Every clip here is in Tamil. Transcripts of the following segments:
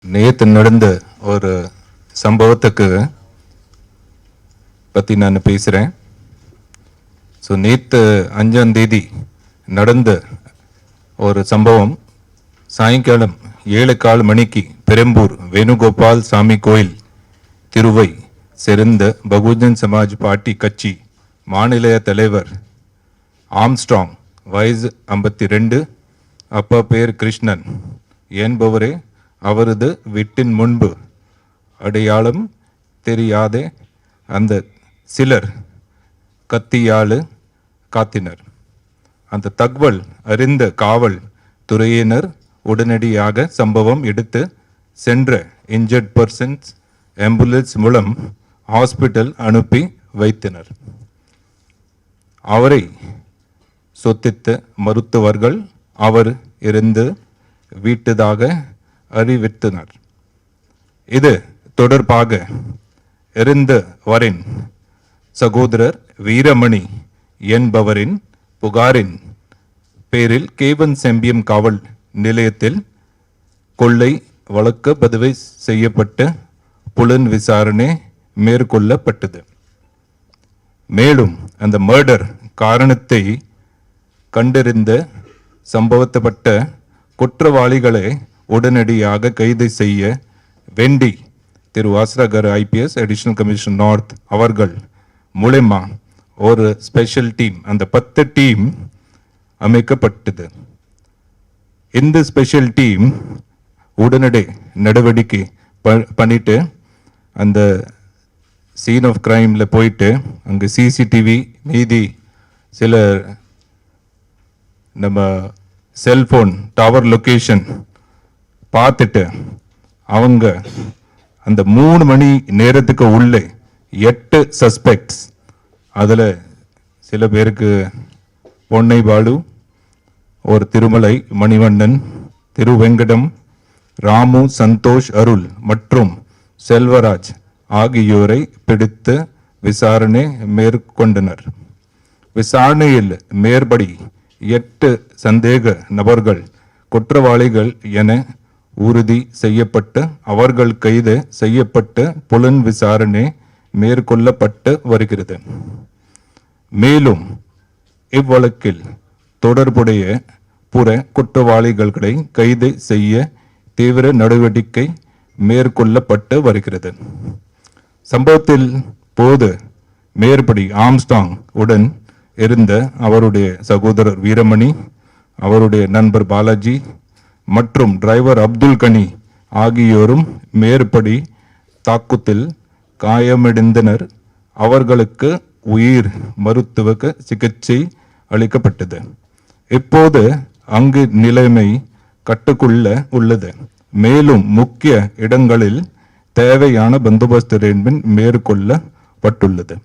நேற்று நடந்த ஒரு சம்பவத்துக்கு பற்றி நான் பேசுகிறேன். ஸோ நேற்று 5ஆம் தேதி நடந்த ஒரு சம்பவம் சாயங்காலம் 7:15 மணிக்கு பெரம்பூர் வேணுகோபால் சாமி கோயில் திருவை சேர்ந்த பகுஜன் சமாஜ் பார்ட்டி கட்சி மாநில தலைவர் ஆம்ஸ்ட்ராங் வயசு 52 அப்பா பேர் கிருஷ்ணன் என்பவரே அவரது வீட்டின் முன்பு அடையாளம் தெரியாத அந்த சிலர் கத்தியால் காத்தினர். அந்த தகவல் அறிந்த காவல் துறையினர் உடனடியாக சம்பவம் எடுத்து சென்ற இன்ஜர்ட் பர்சன்ஸ் ஆம்புலன்ஸ் மூலம் ஹாஸ்பிட்டல் அனுப்பி வைத்தனர். அவரை சொத்தித்த மருத்துவர்கள் அவர் இருந்து வீட்டதாக அறிவித்தனர். இது தொடர்பாக இறந்தவரின் சகோதரர் வீரமணி என்பவரின் புகாரின் பேரில் கேவன் செம்பியம் காவல் நிலையத்தில் கொள்ளை வழக்கு பதிவு செய்யப்பட்டு புலன் விசாரணை மேற்கொள்ளப்பட்டது. மேலும் அந்த மர்டர் காரணத்தை கண்டறிந்த சம்பவப்பட்ட குற்றவாளிகளை உடனடியாக கைது செய்ய வேண்டி திரு வாசராகர் ஐபிஎஸ் அடிஷனல் கமிஷனர் நார்த் அவர்கள் மூலமா ஒரு ஸ்பெஷல் டீம், அந்த 10 டீம் அமைக்கப்பட்டது. இந்த ஸ்பெஷல் டீம் உடனடி நடவடிக்கை பண்ணிட்டு அந்த சீன் ஆஃப் கிரைம்ல போயிட்டு அங்கே சிசிடிவி மீதி சில நம்ம செல்போன் டவர் லொக்கேஷன் பார்த்துட்டு அவங்க அந்த 3 மணி நேரத்துக்கு உள்ளே 8 சஸ்பெக்ட்ஸ், அதில் சில பேருக்கு பொன்னை பாலு, ஒரு திருமலை மணிவண்ணன், திருவெங்கடம், ராமு, சந்தோஷ், அருள் மற்றும் செல்வராஜ் ஆகியோரை பிடித்து விசாரணை மேற்கொண்டனர். விசாரணையில் மேற்படி 8 சந்தேக நபர்கள் குற்றவாளிகள் என உறுதி செய்யப்பட்டு அவர்கள் கைது செய்யப்பட்டு புலன் விசாரணை மேற்கொள்ளப்பட்டு வருகிறது. மேலும் இவ்வழக்கில் தொடர்புடைய புற குற்றவாளிகளை கைது செய்ய தீவிர நடவடிக்கை மேற்கொள்ளப்பட்டு வருகிறது. சம்பவத்தில் போது மேற்படி ஆம்ஸ்டாங் உடன் இருந்த அவருடைய சகோதரர் வீரமணி, அவருடைய நண்பர் பாலாஜி மற்றும் டிரைவர் அப்துல் கனி ஆகியோரும் மேற்படி தாக்குதல் காயமடைந்தனர். அவர்களுக்கு உயிர் மருத்துவ சிகிச்சை அளிக்கப்பட்டது. இப்போது அங்கு நிலைமை கட்டுக்குள்ள உள்ளது. மேலும் முக்கிய இடங்களில் தேவையான பந்தோபஸ்து அரேஞ்ச்மெண்ட் மேற்கொள்ளப்பட்டுள்ளது.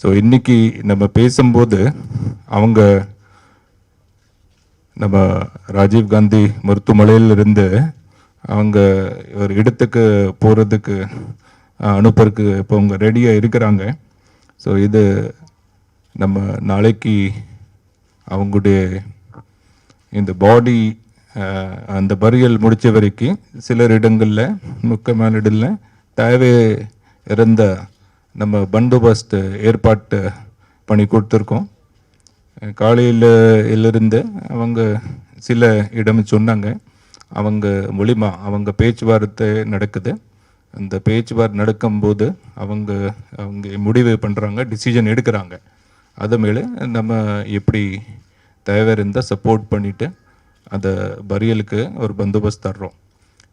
ஸோ இன்னைக்கு நம்ம பேசும்போது அவங்க நம்ம ராஜீவ் காந்தி மருத்துவமனையிலிருந்து அவங்க ஒரு இடத்துக்கு போகிறதுக்கு அனுப்புறதுக்கு இப்போ அவங்க ரெடியாக இருக்கிறாங்க. ஸோ இது நம்ம நாளைக்கு அவங்களுடைய இந்த பாடி அந்த பரியல் முடித்த வரைக்கும் சிலர் இடங்களில் முக்கியமான இடங்களில் தேவை இருந்த நம்ம பந்தோபஸ்து ஏற்பாட்டு பண்ணி கொடுத்துருக்கோம். காலையிலிருந்து அவங்க சில இடம் சொன்னாங்க, அவங்க மூலிமா அவங்க பேச்சுவார்த்தை நடக்குது. அந்த பேச்சுவார்த்தை நடக்கும்போது அவங்க முடிவு பண்ணுறாங்க, டிசிஷன் எடுக்கிறாங்க. அது மேலே நம்ம எப்படி தேவை இருந்தால் சப்போர்ட் பண்ணிவிட்டு அந்த பரியலுக்கு ஒரு பந்தோபஸ்து தர்றோம்.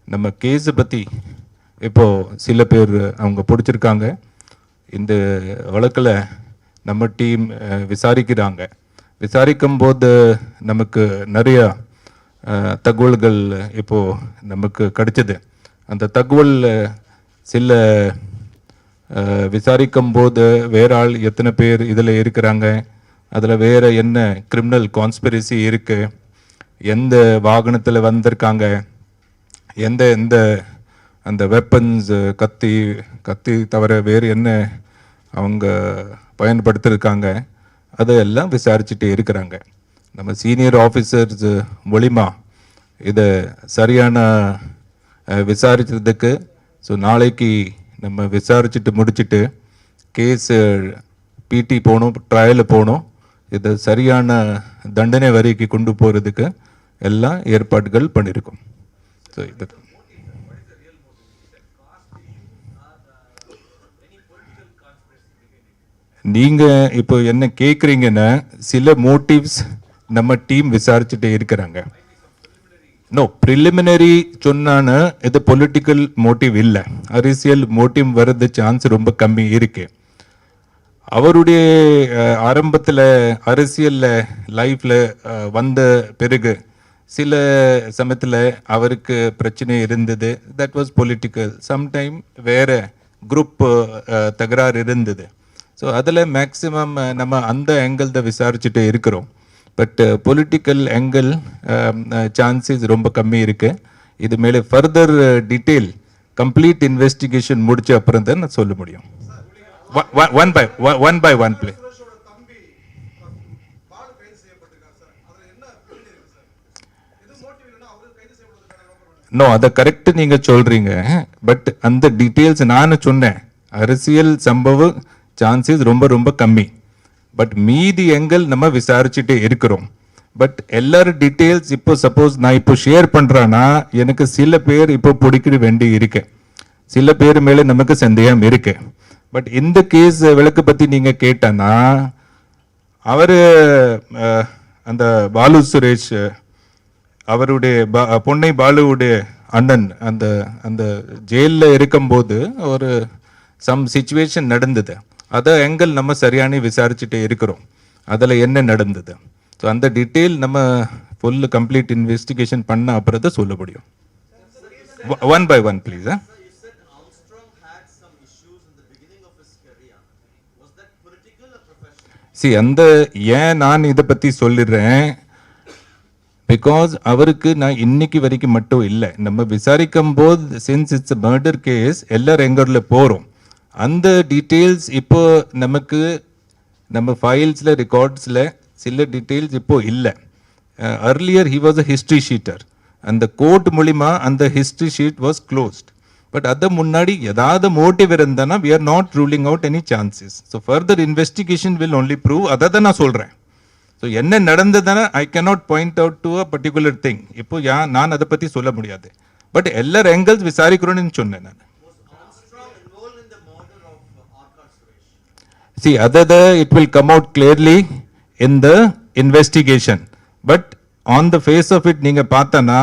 நம்ம கேஸை பற்றி இப்போது சில பேர் அவங்க பிடிச்சிருக்காங்க. இந்த வழக்கில் நம்ம டீம் விசாரிக்கிறாங்க. விசாரிக்கும் போது நமக்கு நிறைய தகவல்கள் இப்போது நமக்கு கிடைச்சது. அந்த தகவல் சில விசாரிக்கும் போது வேற ஆள் எத்தனை பேர் இதில் இருக்கிறாங்க, அதில் வேறு என்ன கிரிமினல் கான்ஸ்பிரசி இருக்குது, எந்த வாகனத்தில் வந்திருக்காங்க, எந்த அந்த வெப்பன்ஸ் கத்தி தவிர வேறு என்ன அவங்க பயன்படுத்தியிருக்காங்க, அதையெல்லாம் விசாரிச்சுட்டே இருக்கிறாங்க. நம்ம சீனியர் ஆஃபீஸர்ஸ் மூலிமா இதை சரியான விசாரிக்கிறதுக்கு ஸோ நாளைக்கு நம்ம விசாரிச்சுட்டு முடிச்சுட்டு கேஸ் பிடி போகணும், ட்ரையல் போகணும், இதை சரியான தண்டனை வரைக்கும் கொண்டு போகிறதுக்கு எல்லாம் ஏற்பாடுகள் பண்ணியிருக்கோம். ஸோ இது நீங்கள் இப்போ என்ன கேட்குறீங்கன்னா சில மோட்டிவ்ஸ் நம்ம டீம் விசாரிச்சுட்டே இருக்கிறாங்க. நோ ப்ரிலிமினரி சொன்னான்னு இது பொலிட்டிக்கல் மோட்டிவ் இல்லை, அரசியல் மோட்டிவ் வர்றது சான்ஸ் ரொம்ப கம்மி இருக்கு. அவருடைய ஆரம்பத்தில் அரசியல் லைஃப்பில் வந்த பிறகு சில சமயத்தில் அவருக்கு பிரச்சனை இருந்தது, தட் வாஸ் பொலிட்டிக்கல். சம்டைம் வேறு குரூப் தகராறு இருந்தது. ஸோ அதில் மேக்ஸிமம் நம்ம அந்த ஆங்கிள் தான் விசாரிச்சுட்டு இருக்கிறோம். பட் பொலிட்டிக்கல் ஆங்கிள் சான்சஸ் ரொம்ப கம்மி இருக்குது. இது மேலே ஃபர்தர் டீட்டெயில் கம்ப்ளீட் இன்வெஸ்டிகேஷன் முடிச்ச அப்புறம் தான் நான் சொல்ல முடியும். One by one play. No, அதை கரெக்ட் நீங்கள் சொல்கிறீங்க. பட் அந்த டீட்டெயில்ஸ் நான் சொன்னேன், அரசியல் சம்பவ சான்சஸ் ரொம்ப ரொம்ப கம்மி. பட் மீதி எங்கள் நம்ம விசாரிச்சுட்டே இருக்கிறோம். பட் எல்லாரும் டீட்டெயில்ஸ் இப்போ சப்போஸ் நான் இப்போ ஷேர் பண்ணுறேன்னா எனக்கு சில பேர் இப்போ பிடிக்க வேண்டி இருக்கு, சில பேர் மேலே நமக்கு சந்தேகம் இருக்கு. பட் இந்த கேஸ் விளக்கு பற்றி நீங்கள் கேட்டனா அவர் அந்த பாலு சுரேஷ் அவருடைய பொன்னை பாலுவுடைய அண்ணன் அந்த அந்த ஜெயிலில் இருக்கும்போது ஒரு சம் சிச்சுவேஷன் நடந்தது. அதை எங்கள் நம்ம சரியான விசாரிச்சுட்டே இருக்கிறோம், அதில் என்ன நடந்தது. ஸோ அந்த டீட்டெயில் நம்ம ஃபுல் கம்ப்ளீட் இன்வெஸ்டிகேஷன் பண்ண அப்புறம் தான் சொல்ல முடியும். One by one please. See அந்த ஏன் நான் இதை பற்றி சொல்லிடுறேன், பிகாஸ் அவருக்கு நான் இன்னைக்கு வரைக்கும் மட்டும் இல்லை, நம்ம விசாரிக்கும் போது சின்ஸ் இட்ஸ் மர்டர் கேஸ் எல்லாரும் எங்கூரில் போகிறோம். அந்த டீட்டெயில்ஸ் இப்போ நமக்கு நம்ம ஃபைல்ஸில் ரெக்கார்ட்ஸில் சில டீட்டெயில்ஸ் இப்போ இல்லை. Earlier he was a history sheeter, அந்த கோர்ட் மூலிமா அந்த history sheet was closed. But அதை முன்னாடி ஏதாவது மோட்டிவ் இருந்தானா we are not ruling out any chances. So further investigation will only prove. அதை தான் நான் சொல்கிறேன். ஸோ என்ன நடந்ததுன்னா I cannot point out to a particular thing. இப்போ நான் அதை பற்றி சொல்ல முடியாது. பட் எல்லா ஆங்கிள்ஸ் விசாரிக்கிறோன்னு சொன்னேன் நான். See, it will come out clearly in the investigation. But on the face of it, நீங்க பார்த்தனா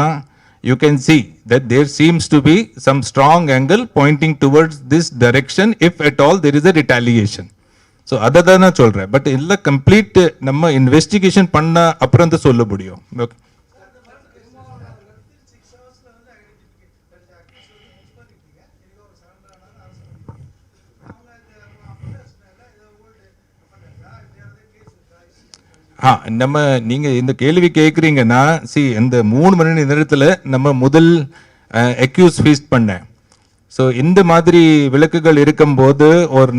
you can see that there seems to be some strong angle pointing towards this direction if at all there is a retaliation. So அதை தான் நான் சொல்கிறேன். பட் இல்லை கம்ப்ளீட் நம்ம இன்வெஸ்டிகேஷன் பண்ண அப்புறம் தான் சொல்ல முடியும். ஓகே. நம்ம நீங்கள் இந்த கேள்வி கேட்குறீங்கன்னா இந்த 3 மணி நேரத்தில் நம்ம முதல் அக்யூஸ் ஃபீஸ்ட் பண்ணேன். ஸோ இந்த மாதிரி விளக்குகள் இருக்கும்போது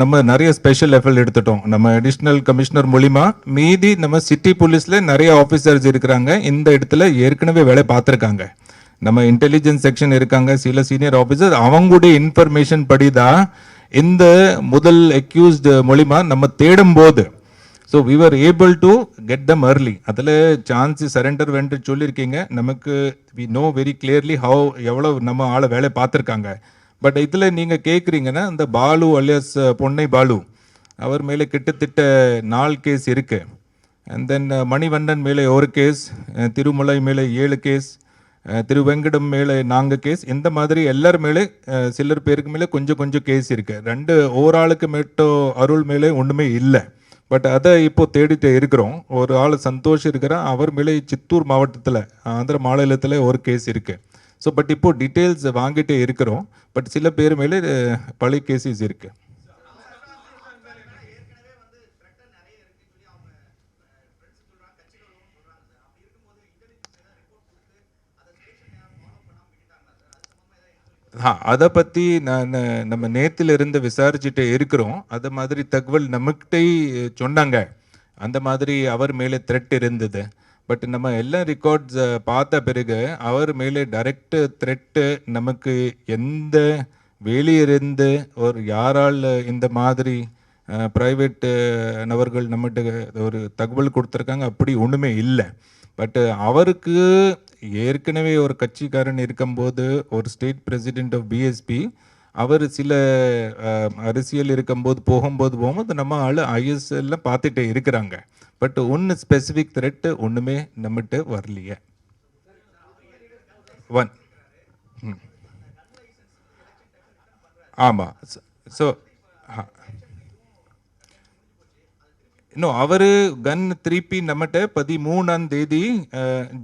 நம்ம நிறைய ஸ்பெஷல் எஃபர்ட் எடுத்துட்டோம். நம்ம அடிஷ்னல் கமிஷனர் மூலிமா மீதி நம்ம சிட்டி போலீஸில் நிறைய ஆஃபீஸர்ஸ் இருக்கிறாங்க, இந்த இடத்துல ஏற்கனவே வேலை பார்த்துருக்காங்க. நம்ம இன்டெலிஜென்ஸ் செக்ஷன் இருக்காங்க, சில சீனியர் ஆஃபீஸர், அவங்களுடைய இன்ஃபர்மேஷன் படி தான் இந்த முதல் அக்யூஸ்ட் மூலிமா நம்ம தேடும் போது so we are able to get them early. அதில் சான்ஸ் சரண்டர் வேண்டு சொல்லியிருக்கீங்க. நமக்கு we know very clearly how எவ்வளோ நம்ம ஆளை வேலை பார்த்துருக்காங்க. பட் இதில் நீங்கள் கேட்குறீங்கன்னா இந்த பாலு அலியாஸ் பொன்னை பாலு அவர் மேலே கிட்டத்தட்ட 4 கேஸ் இருக்குது. அண்ட் தென் மணிவண்ணன் மேலே 1 கேஸ், திருமலை மேலே 7 கேஸ், திருவெங்கடம் மேலே 4 கேஸ். இந்த மாதிரி எல்லார் மேலே சிலர் பேருக்கு மேலே கொஞ்சம் கொஞ்சம் கேஸ் இருக்குது. 2 ஓராளுக்கு மட்டும் அருள் மேலே ஒன்றுமே இல்லை. பட் அதை இப்போ தேடிட்டு இருக்கிறோம். ஒரு ஆள் சந்தோஷ் இருக்கிறான், அவர் மேலே சித்தூர் மாவட்டத்தில் ஆந்திர மாநிலத்தில் 1 கேஸ் இருக்குது. ஸோ பட் இப்போ டீட்டெயில்ஸ் வாங்கிட்டே இருக்கிறோம். பட் சில பேர் மேலே பழைய கேசஸ் இருக்குது. அதை பற்றி நம்ம நேத்துல இருந்து விசாரிச்சுட்டு இருக்கிறோம். அது மாதிரி தகவல் நம்மகிட்ட சொன்னாங்க, அந்த மாதிரி அவர் மேலே த்ரெட் இருந்தது. பட் நம்ம எல்லா ரெக்கார்ட்ஸ் பார்த்த பிறகு அவர் மேலே டைரக்ட் த்ரெட்டு நமக்கு எந்த வெளியிருந்து ஒரு யாரால் இந்த மாதிரி ப்ரைவேட்டு நபர்கள் நம்மகிட்ட ஒரு தகவல் கொடுத்துருக்காங்க அப்படி ஒன்றுமே இல்லை. பட் அவருக்கு ஏற்கனவே ஒரு கட்சிக்காரன் இருக்கும்போது ஒரு ஸ்டேட் பிரசிடென்ட் ஆஃப் பிஎஸ்பி அவர் சில அரசியல் இருக்கும்போது போகும்போது நம்ம ஆள் ஐஎஸ்எல்ல பார்த்துட்டே இருக்கிறாங்க. பட் ஒன்று ஸ்பெசிஃபிக் த்ரெட்டு ஒன்றுமே நம்மகிட்ட வரலையே. ஒன் ஆமாம். ஸோ இன்னும் அவர் கன் திருப்பி நம்மகிட்ட 13ஆம் தேதி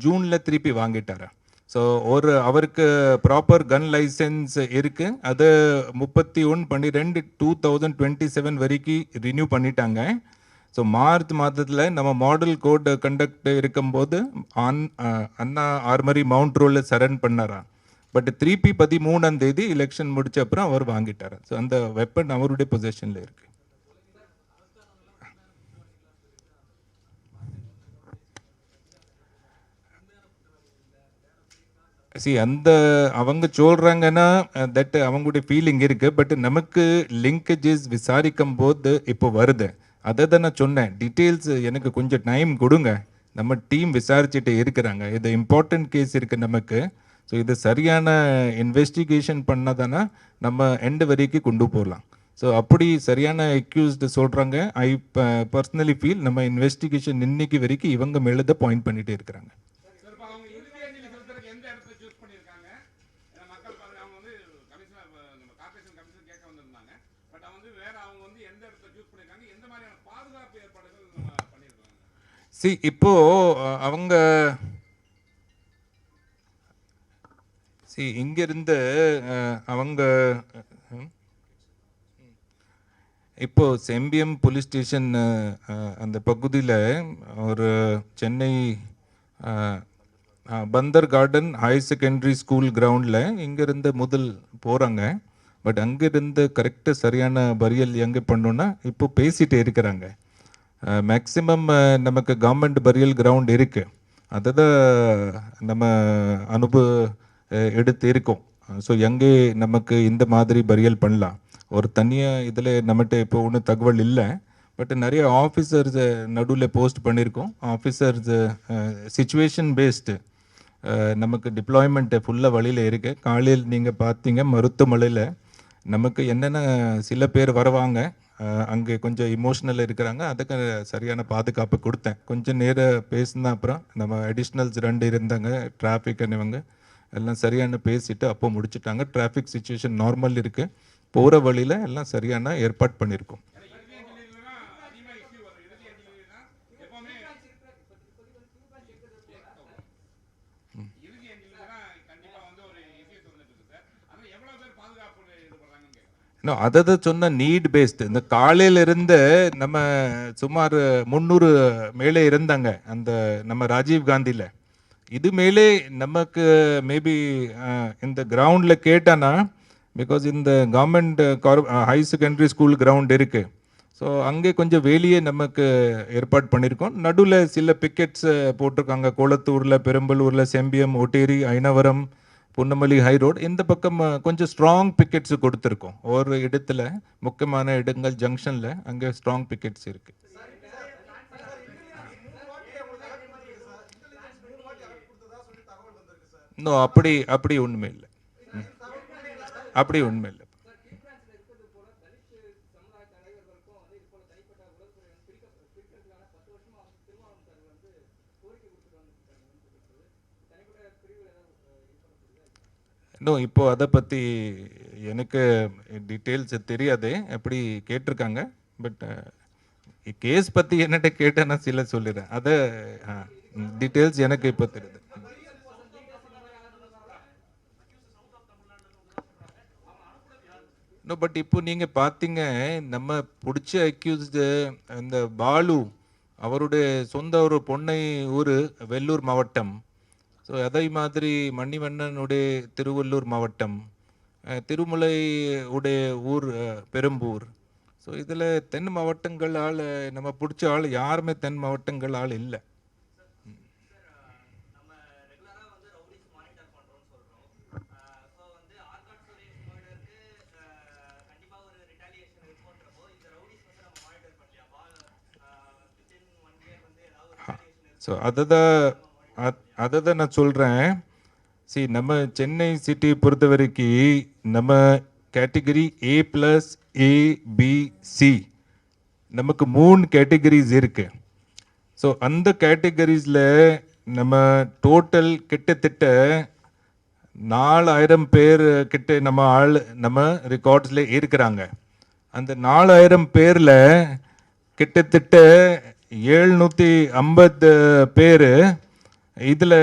ஜூனில் திருப்பி வாங்கிட்டாரு. ஸோ ஒரு அவருக்கு ப்ராப்பர் கன் லைசன்ஸ் இருக்கு. அது 31/12/2027 வரைக்கும் ரினியூ பண்ணிட்டாங்க. ஸோ மார்ச் மாதத்தில் நம்ம மாடல் கோட் கண்டக்ட் இருக்கும்போது அண்ணா ஆர்மரி மவுண்ட் ரோடில் சரண் பண்ணாரா. பட் திருப்பி 13ஆம் தேதி எலெக்ஷன் முடிச்ச அப்புறம் அவர் வாங்கிட்டார். ஸோ அந்த வெப்பன் அவருடைய பொசிஷனில் இருக்கு. அந்த அவங்க சொல்கிறாங்கன்னா தட் அவங்களுடைய ஃபீலிங் இருக்குது. பட் நமக்கு லிங்கேஜஸ் விசாரிக்கும் போது இப்போ வருது. அதை தான் நான் சொன்னேன், டீட்டெயில்ஸ் எனக்கு கொஞ்சம் டைம் கொடுங்க. நம்ம டீம் விசாரிச்சுட்டு இருக்கிறாங்க. இது இம்பார்ட்டன்ட் கேஸ் இருக்குது நமக்கு. ஸோ இது சரியான இன்வெஸ்டிகேஷன் பண்ணதானா நம்ம எண்டு வரைக்கும் கொண்டு போகலாம். ஸோ அப்படி சரியான அக்யூஸ்டு சொல்கிறாங்க. ஐ பர்சனலி ஃபீல் நம்ம இன்வெஸ்டிகேஷன் இன்னைக்கு வரைக்கும் இவங்க மேலே தான் பாயிண்ட் பண்ணிகிட்டே இருக்கிறாங்க. இப்போ அவங்க இங்கிருந்து அவங்க இப்போ செம்பியம் போலீஸ் ஸ்டேஷன் அந்த பகுதியில் ஒரு சென்னை பந்தர் கார்டன் ஹையர் செகண்டரி ஸ்கூல் கிரவுண்டில் இங்கேருந்து முதல் போகிறாங்க. பட் அங்கேருந்து கரெக்டாக சரியான பரியல் எங்கே பண்ணோன்னா இப்போ பேசிகிட்டே இருக்கிறாங்க. மேக்ஸிமம் நமக்கு கவர்மெண்ட் பரியல் கிரவுண்ட் இருக்குது, அதை தான் நம்ம எடுத்து இருக்கோம். ஸோ எங்கே நமக்கு இந்த மாதிரி பரியல் பண்ணலாம் ஒரு தனியாக இதில் நம்மகிட்ட இப்போ ஒன்றும் தகவல் இல்லை. பட் நிறைய ஆஃபீஸர்ஸ் நடுவில் போஸ்ட் பண்ணியிருக்கோம். ஆஃபீஸர்ஸ் சிச்சுவேஷன் பேஸ்டு நமக்கு டிப்ளாய்மெண்ட்டு ஃபுல்லாக வழியில் இருக்குது. காலையில் நீங்கள் பார்த்தீங்க மருத்துவமனையில் நமக்கு என்னென்ன சில பேர் வருவாங்க, அங்கே கொஞ்சம் இமோஷ்னல் இருக்கிறாங்க. அதுக்கு சரியான பாதுகாப்பு கொடுத்தேன். கொஞ்சம் நேரம் பேசினா அப்புறம் நம்ம அடிஷ்னல்ஸ் 2 இருந்தாங்க டிராஃபிக் இவங்க எல்லாம் சரியான பேசிட்டு அப்போ முடிச்சுட்டாங்க. டிராஃபிக் சுச்சுவேஷன் நார்மல் இருக்குது. போகிற வழியில் எல்லாம் சரியான ஏற்பாடு பண்ணியிருக்கோம். இன்னும் அதை சொன்ன நீட் பேஸ்டு இந்த காலையிலிருந்து நம்ம சுமார் 300 மேலே இருந்தாங்க அந்த நம்ம ராஜீவ் காந்தியில். இது மேலே நமக்கு மேபி இந்த கிரவுண்டில் கேட்டானா பிகாஸ் இந்த government higher secondary school ground இருக்குது. ஸோ அங்கே கொஞ்சம் வெளியே நமக்கு ஏற்பாடு பண்ணியிருக்கோம். நடுவில் சில பிக்கெட்ஸ் போட்டிருக்காங்க. கோலத்தூரில், பெரம்பலூரில், செம்பியம், ஒட்டேரி, ஐனவரம், புன்னமல்லி ஹை ரோடு இந்த பக்கம் கொஞ்சம் ஸ்ட்ராங் பிக்கெட்ஸ் கொடுத்துருக்கோம். ஒரு இடத்துல முக்கியமான இடங்கள் ஜங்ஷனில் அங்கே ஸ்ட்ராங் பிக்கெட்ஸ் இருக்குது. இன்னும் அப்படி ஒன்றுமே இல்லை. அப்படி ஒன்றுமே இல்லை. இன்னும் இப்போ அதை பற்றி எனக்கு டீட்டெயில்ஸ் தெரியாது, எப்படி கேட்டிருக்காங்க. பட் கேஸ் பற்றி என்னட்ட கேட்டேன்னா சில சொல்லிடுறேன். அதை டீட்டெயில்ஸ் எனக்கு இப்போ தெரியுது. பட் இப்போ நீங்கள் பார்த்தீங்க நம்ம பிடிச்ச அக்யூஸ்டு இந்த பாலு அவருடைய சொந்த ஒரு பொன்னை ஊர் வெள்ளூர் மாவட்டம். ஸோ அதே மாதிரி மணிவண்ணனுடைய திருவள்ளூர் மாவட்டம், திருமலை உடைய ஊர் பெரம்பூர். ஸோ இதில் தென் மாவட்டங்கள் ஆள் நம்ம பிடிச்ச ஆள் யாருமே தென் மாவட்டங்கள் ஆள் இல்லை. ஸோ அதை தான் நான் சொல்கிறேன். நம்ம சென்னை சிட்டி பொறுத்த வரைக்கும் நம்ம கேட்டகரி A+A B C நமக்கு 3 கேட்டகரிஸ் இருக்கு. ஸோ அந்த கேட்டகரிஸில் நம்ம டோட்டல் கிட்டத்தட்ட 4000 பேர் கிட்ட நம்ம ரெக்கார்ட்ஸில் இருக்கிறாங்க. அந்த 4000 பேரில் கிட்டத்தட்ட 750 பேர் இதில்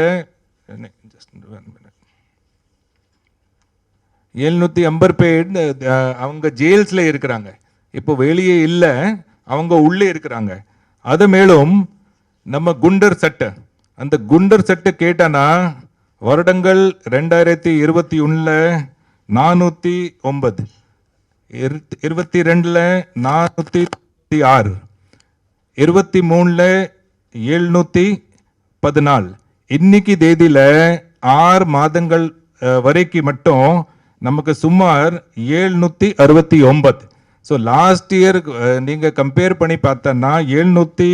750 பேர் அவங்க ஜெயில்ஸில் இருக்கிறாங்க. இப்போ வெளியே இல்லை, அவங்க உள்ளே இருக்கிறாங்க. அது மேலும் நம்ம குண்டர் சட்டை, அந்த குண்டர் சட்டை கேட்டானா வருடங்கள் 2021 409, 22 406, 23 714, இன்னைக்கு தேதியில் 6 மாதங்கள் வரைக்கும் மட்டும் நமக்கு சுமார் 769. ஸோ லாஸ்ட் இயர் நீங்கள் கம்பேர் பண்ணி பார்த்தோன்னா 714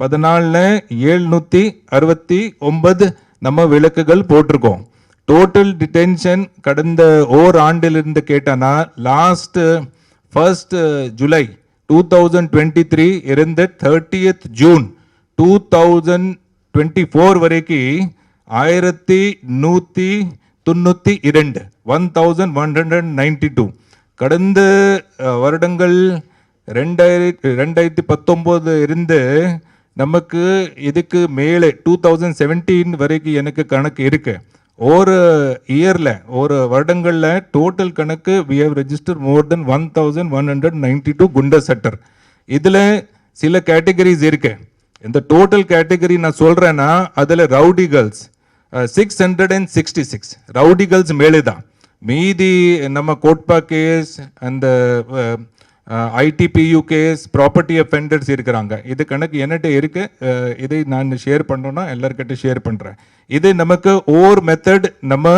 769 நம்ம விளக்குகள் போட்டிருக்கோம். டோட்டல் டிடென்ஷன் கடந்த ஓராண்டிலிருந்து கேட்டானா லாஸ்ட் 1 ஜூலை 2023 இருந்து 30th ஜூன் 2024 வரைக்கும் 1192, 1192. கடந்த வருடங்கள் 2019 இருந்து நமக்கு இதுக்கு மேலே 2017 வரைக்கும் எனக்கு கணக்கு இருக்கு. ஒரு இயரில் ஒரு வருடங்களில் டோட்டல் கணக்கு we have registered more than 1192 குண்டர் சட்டர். இதில் சில கேட்டகரிஸ் இருக்கு. இந்த டோட்டல் கேட்டகரி நான் சொல்கிறேன்னா அதில் ரவுடி கேர்ள்ஸ் 666 ரவுடி கேர்ள்ஸ் மேலே தான். மீதி நம்ம கோட்பா கேஸ், அந்த ITPU கேஸ், ப்ராப்பர்ட்டி அஃபெண்டர்ஸ் இருக்கிறாங்க. இது கணக்கு என்னட்ட இருக்கு. இதை நான் ஷேர் பண்ணோன்னா எல்லாருக்கிட்ட ஷேர் பண்ணுறேன். இது நமக்கு ஓர் மெத்தட் நம்ம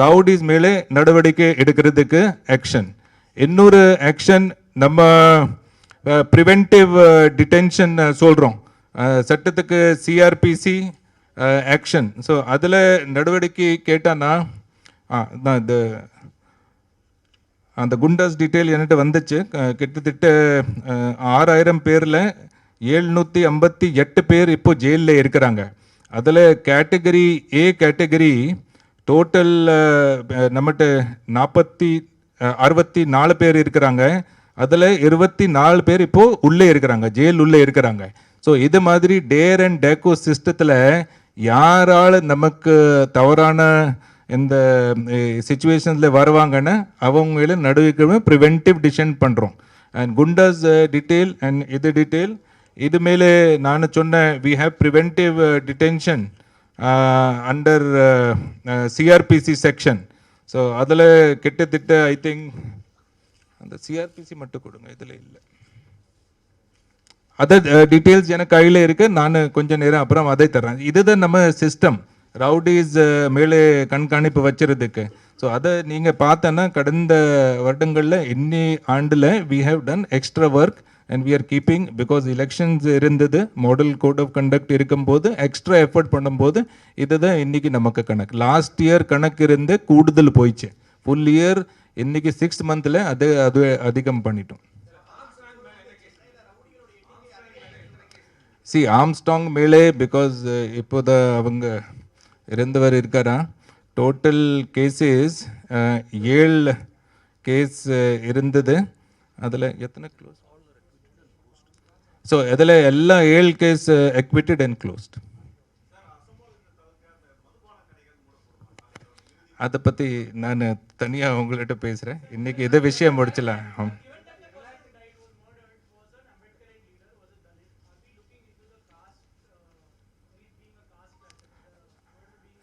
ரவுடிஸ் மேலே நடவடிக்கை எடுக்கிறதுக்கு ஆக்ஷன். இன்னொரு ஆக்ஷன் நம்ம ப்ரிவென்டிவ் டிடென்ஷன் சொல்கிறோம். சட்டத்துக்கு CRPC ஆக்ஷன். ஸோ அதில் நடவடிக்கை கேட்டானா இந்த அந்த குண்டாஸ் டீட்டெயில் என்கிட்ட வந்துச்சு. கிட்டத்தட்ட 6000 பேரில் 758 பேர் இப்போ ஜெயிலில் இருக்கிறாங்க. அதில் கேட்டகரி A கேட்டகரி டோட்டல் நம்மகிட்ட 64 பேர் இருக்கிறாங்க. அதில் 24 பேர் இப்போது உள்ளே இருக்கிறாங்க, ஜெயில் உள்ளே இருக்கிறாங்க. ஸோ இது மாதிரி டேர் அண்ட் டேக்கோ சிஸ்டத்தில் யாரால் நமக்கு தவறான இந்த சிச்சுவேஷன்ஸில் வருவாங்கன்னு அவங்கள நடுவிக்கவே ப்ரிவென்டிவ் டிசிஷன் பண்ணுறோம். அண்ட் குண்டாஸ் டீட்டெயில் அண்ட் இது டீட்டெயில் இது மேலே நான் சொன்னேன். We have preventive detention under CRPC section. So அதில் கிட்டத்தட்ட ஐ திங்க் அந்த CRPC மட்டும் கொடுங்க, இதில் இல்லை. அதை டீட்டெயில்ஸ் எனக்கு கையில் இருக்குது. நான் கொஞ்சம் நேரம் அப்புறம் அதை தர்றேன். இதுதான் நம்ம சிஸ்டம் ரவுடிஸ் மேலே கண்காணிப்பு வச்சுறதுக்கு. ஸோ அதை நீங்கள் பார்த்தோன்னா கடந்த வருடங்களில் இன்னி ஆண்டில் we have done extra work and we are keeping. Because elections இருந்தது, மாடல் கோட் ஆஃப் கண்டக்ட் இருக்கும்போது எக்ஸ்ட்ரா எஃபர்ட் பண்ணும்போது இதுதான் இன்னைக்கு நமக்கு கணக்கு. லாஸ்ட் இயர் கணக்கு இருந்து கூடுதல் போயிடுச்சு. ஃபுல் இயர் இன்னைக்கு 6 மந்தில் அது அதிகம் பண்ணிட்டோம். ஆம்ஸ்டாங் மேலே பிகாஸ் இப்போத அவங்க இறந்தவர் இருக்காரா. டோட்டல் கேஸஸ் 7 கேஸ் இருந்தது. அதில் எத்தனை க்ளோஸ்? ஸோ அதில் எல்லா 7 கேஸ் அக்விட்டட் அண்ட் க்ளோஸ்ட். அதை பற்றி நான் தனியாக உங்கள்கிட்ட பேசுகிறேன். இன்னைக்கு இதை விஷயம் முடிச்சலாம்.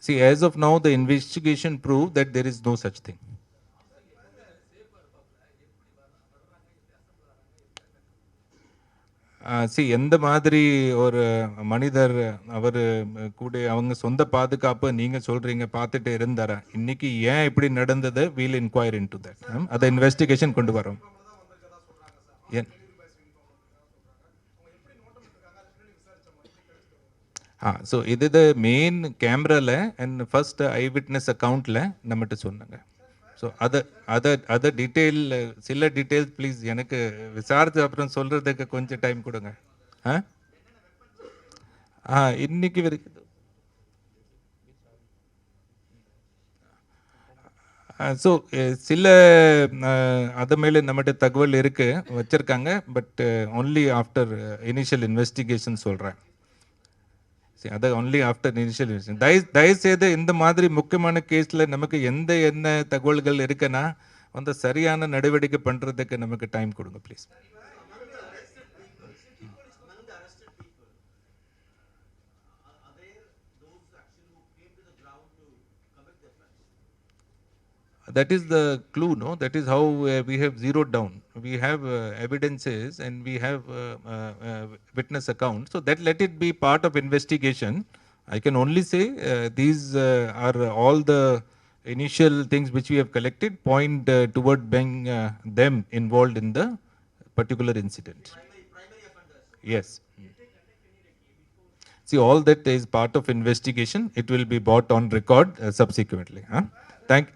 See, as of now, the investigation proved that there is no such thing. எந்த மாதிரி ஒரு மனிதர் அவர் கூட அவங்க சொந்த பாதுகாப்பு நீங்கள் சொல்கிறீங்க பார்த்துட்டு இருந்தாரா? இன்னைக்கு ஏன் இப்படி நடந்தது? We'll inquire into that. அதை இன்வெஸ்டிகேஷன் கொண்டு வரோம். ஸோ இது மெயின் கேமராவில் அண்ட் ஃபர்ஸ்ட் ஐ விட்னஸ் அக்கௌண்ட்டில் நம்மகிட்ட சொன்னாங்க. ஸோ அதை டீட்டெயில் சில டீட்டெயில்ஸ் ப்ளீஸ் எனக்கு விசாரித்து அப்புறம் சொல்கிறதுக்கு கொஞ்சம் டைம் கொடுங்க. ஆ இன்னைக்கு வரைக்கும் ஸோ சில அது மேலே நம்மகிட்ட தகவல் இருக்கு வச்சுருக்காங்க. But only after initial investigation சொல்கிறேன். அதை ஒன்லி ஆஃப்டர் இனிஷியல் இன்வெஸ்டிகேஷன். தயவுசெய்து இந்த மாதிரி முக்கியமான கேஸில் நமக்கு என்ன தகவல்கள் இருக்குன்னா அந்த சரியான நடவடிக்கை பண்ணுறதுக்கு நமக்கு டைம் கொடுங்க please. That is the clue, no? That is how we have zeroed down. We have evidences and we have witness accounts. So that let it be part of investigation. I can only say these are all the initial things which we have collected point toward being them involved in the particular incident. Yes. See, all that is part of investigation. It will be brought on record subsequently. Thank.